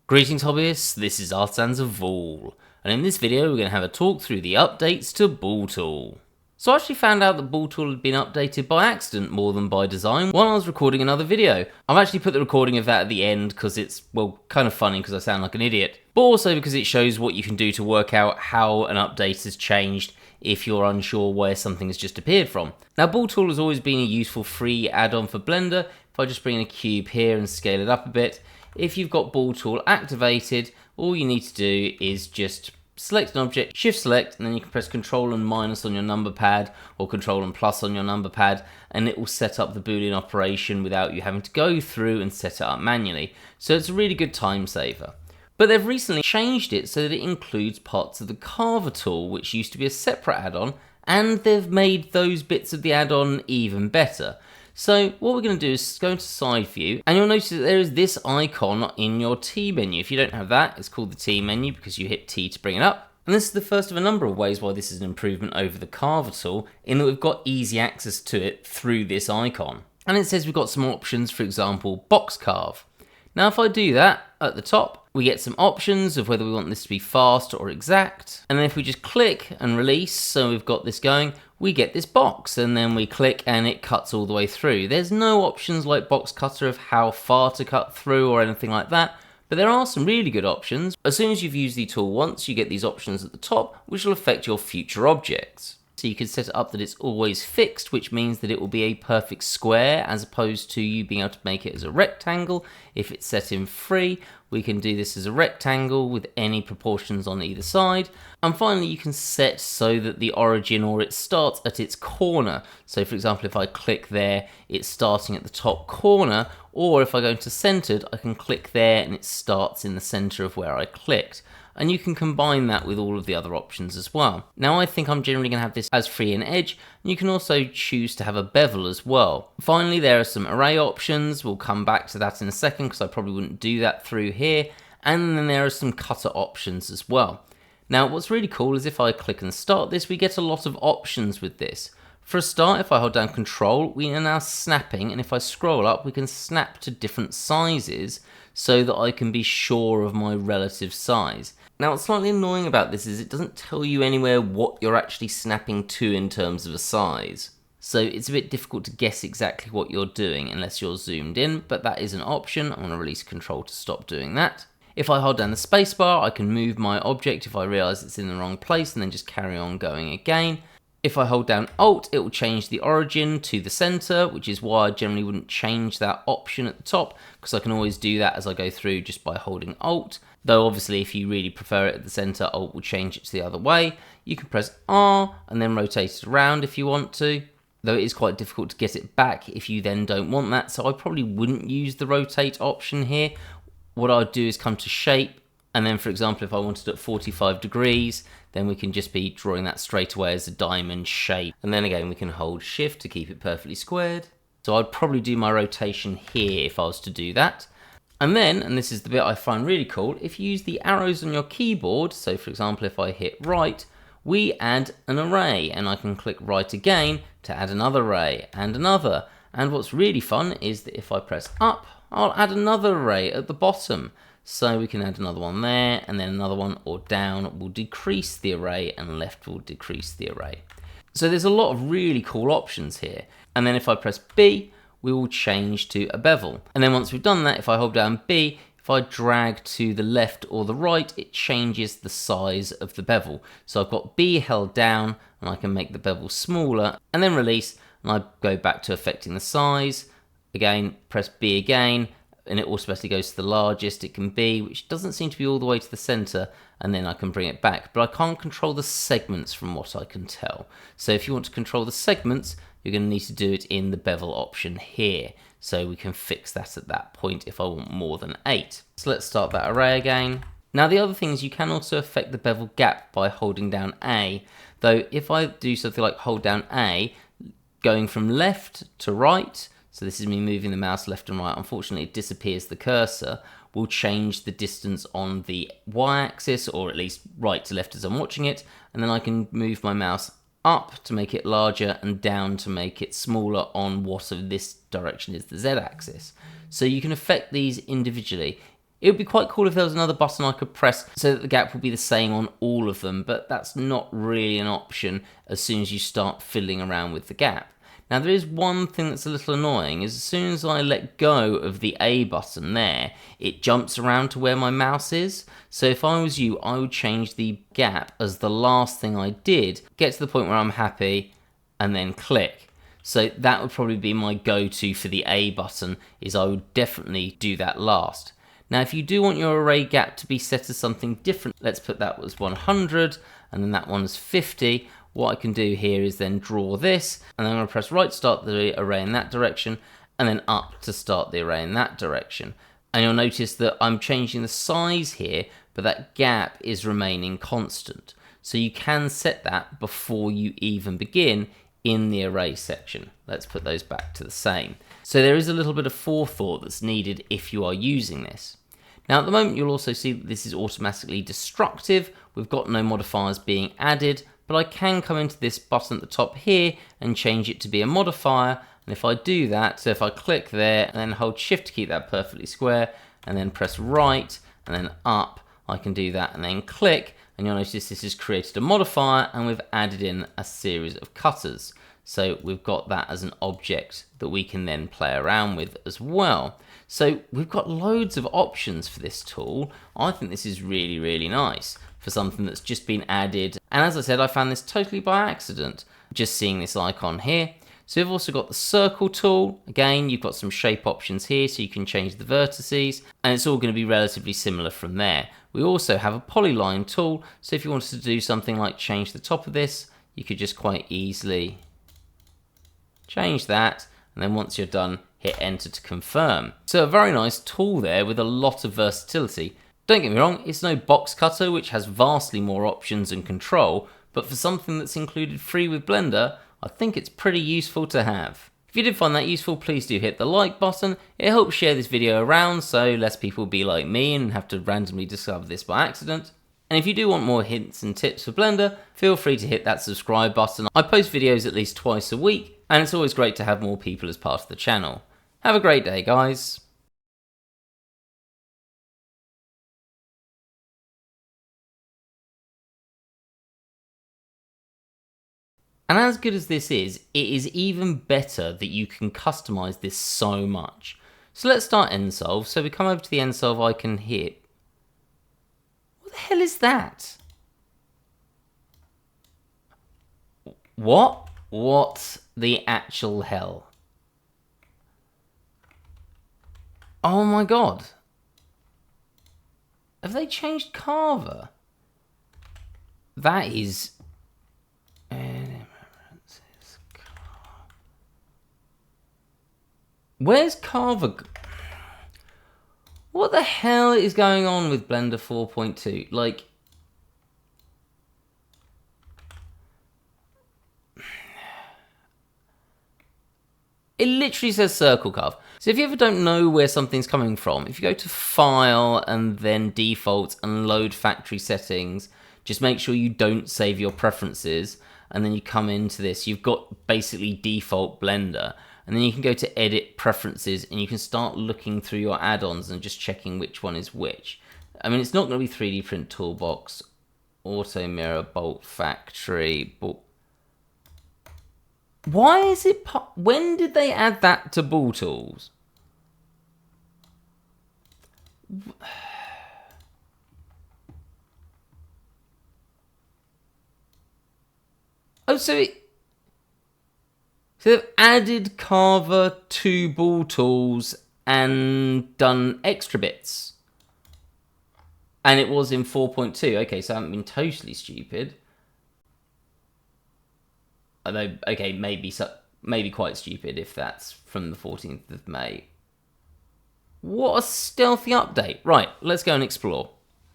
Greetings hobbyists, this is Artisans of Bool, and in this video we're going to have a talk through the updates to Bool Tool. So I actually found out that Bool Tool had been updated by accident more than by design while I was recording another video. I've actually put the recording of that at the end because it's, well, kind of funny because I sound like an idiot, but also because it shows what you can do to work out how an update has changed if you're unsure where something has just appeared from. Now Bool Tool has always been a useful free add-on for Blender. If I just bring in a cube here and scale it up a bit, if you've got Bool Tool activated, all you need to do is just select an object, shift select, and then you can press Control and minus on your number pad or Control and plus on your number pad, and it will set up the Boolean operation without you having to go through and set it up manually. So it's a really good time saver. But they've recently changed it so that it includes parts of the Carver tool, which used to be a separate add-on, and they've made those bits of the add-on even better. So what we're going to do is go into side view, and you'll notice that there is this icon in your T menu. If you don't have that, it's called the T menu because you hit T to bring it up. And this is the first of a number of ways why this is an improvement over the Carver tool, in that we've got easy access to it through this icon. And it says we've got some options, for example, box carve. Now if I do that at the top, we get some options of whether we want this to be fast or exact. And then if we just click and release, so we've got this going, we get this box, and then we click and it cuts all the way through. There's no options like box cutter of how far to cut through or anything like that, but there are some really good options. As soon as you've used the tool once, you get these options at the top, which will affect your future objects. So you can set it up that it's always fixed, which means that it will be a perfect square as opposed to you being able to make it as a rectangle. If it's set in free, we can do this as a rectangle with any proportions on either side. And finally, you can set so that the origin or it starts at its corner. So for example, if I click there, it's starting at the top corner, or if I go into centered, I can click there and it starts in the center of where I clicked. And you can combine that with all of the other options as well. Now I think I'm generally going to have this as free and edge, and you can also choose to have a bevel as well. Finally, there are some array options. We'll come back to that in a second because I probably wouldn't do that through here. And then there are some cutter options as well. Now what's really cool is if I click and start this, we get a lot of options with this. For a start, if I hold down Control, we are now snapping, and if I scroll up, we can snap to different sizes so that I can be sure of my relative size. Now what's slightly annoying about this is it doesn't tell you anywhere what you're actually snapping to in terms of a size. So it's a bit difficult to guess exactly what you're doing unless you're zoomed in, but that is an option. I'm going to release Control to stop doing that. If I hold down the spacebar, I can move my object if I realise it's in the wrong place and then just carry on going again. If I hold down Alt, it will change the origin to the center, which is why I generally wouldn't change that option at the top, because I can always do that as I go through just by holding Alt. Though obviously if you really prefer it at the center, Alt will change it to the other way. You can press R and then rotate it around if you want to, though it is quite difficult to get it back if you then don't want that, so I probably wouldn't use the rotate option here. What I'd do is come to shape, and then for example if I wanted it at 45 degrees, then we can just be drawing that straight away as a diamond shape. And then again we can hold shift to keep it perfectly squared. So I'd probably do my rotation here if I was to do that. And then, and this is the bit I find really cool, if you use the arrows on your keyboard, so for example if I hit right, we add an array, and I can click right again to add another array and another. And what's really fun is that if I press up, I'll add another array at the bottom. So we can add another one there, and then another one, or down will decrease the array and left will decrease the array. So there's a lot of really cool options here. And then if I press B, we will change to a bevel. And then once we've done that, if I hold down B, if I drag to the left or the right, it changes the size of the bevel. So I've got B held down, and I can make the bevel smaller, and then release, and I go back to affecting the size. Again, press B again, and it automatically goes to the largest it can be, which doesn't seem to be all the way to the center, and then I can bring it back. But I can't control the segments from what I can tell. So if you want to control the segments, you're going to need to do it in the bevel option here. So we can fix that at that point if I want more than 8. So let's start that array again. Now the other thing is you can also affect the bevel gap by holding down A. Though if I do something like hold down A, going from left to right, so this is me moving the mouse left and right, unfortunately it disappears the cursor, will change the distance on the y-axis, or at least right to left as I'm watching it, and then I can move my mouse up to make it larger and down to make it smaller on what of this direction is the z-axis. So you can affect these individually. It would be quite cool if there was another button I could press so that the gap will be the same on all of them, but that's not really an option as soon as you start fiddling around with the gap. Now there is one thing that's a little annoying, is as soon as I let go of the A button there, it jumps around to where my mouse is. So if I was you, I would change the gap as the last thing I did, get to the point where I'm happy, and then click. So that would probably be my go-to for the A button, is I would definitely do that last. Now if you do want your array gap to be set as something different, let's put that was 100 and then that one's 50. What I can do here is then draw this, and then I'm going to press right to start the array in that direction, and then up to start the array in that direction. And you'll notice that I'm changing the size here, but that gap is remaining constant. So you can set that before you even begin in the array section. Let's put those back to the same. So there is a little bit of forethought that's needed if you are using this. Now at the moment you'll also see that this is automatically destructive. We've got no modifiers being added, but I can come into this button at the top here and change it to be a modifier. And if I do that, so if I click there and then hold shift to keep that perfectly square and then press right and then up, I can do that and then click, and you'll notice this has created a modifier and we've added in a series of cutters. So we've got that as an object that we can then play around with as well. So we've got loads of options for this tool. I think this is really, really nice for something that's just been added. And as I said, I found this totally by accident, just seeing this icon here. So we've also got the circle tool. Again, you've got some shape options here so you can change the vertices, and it's all going to be relatively similar from there. We also have a polyline tool, so if you wanted to do something like change the top of this, you could just quite easily change that, and then once you're done, hit enter to confirm. So a very nice tool there with a lot of versatility. Don't get me wrong, it's no box cutter which has vastly more options and control, but for something that's included free with Blender, I think it's pretty useful to have. If you did find that useful, please do hit the like button. It helps share this video around so less people be like me and have to randomly discover this by accident. And if you do want more hints and tips for Blender, feel free to hit that subscribe button. I post videos at least twice a week, and it's always great to have more people as part of the channel. Have a great day, guys. And as good as this is, it is even better that you can customize this so much. So let's start end solve. So we come over to the end solve icon here. What the hell is that? What? What the actual hell? Oh my god. Have they changed Carver? That is... Where's Carver? What the hell is going on with Blender 4.2? Like... It literally says circle carve. So if you ever don't know where something's coming from, if you go to File and then Defaults and Load Factory Settings, just make sure you don't save your preferences, and then you come into this. You've got basically default Blender, and then you can go to Edit Preferences and you can start looking through your add-ons and just checking which one is which. I mean, it's not going to be 3D Print Toolbox, Auto Mirror, Bolt Factory, Why is it... When did they add that to Bool Tools? Oh, so they've added Carver to Bool Tools and done extra bits. And it was in 4.2. Okay, so I haven't been totally stupid. Although, okay, maybe quite stupid if that's from the 14th of May. What a stealthy update. Right, let's go and explore.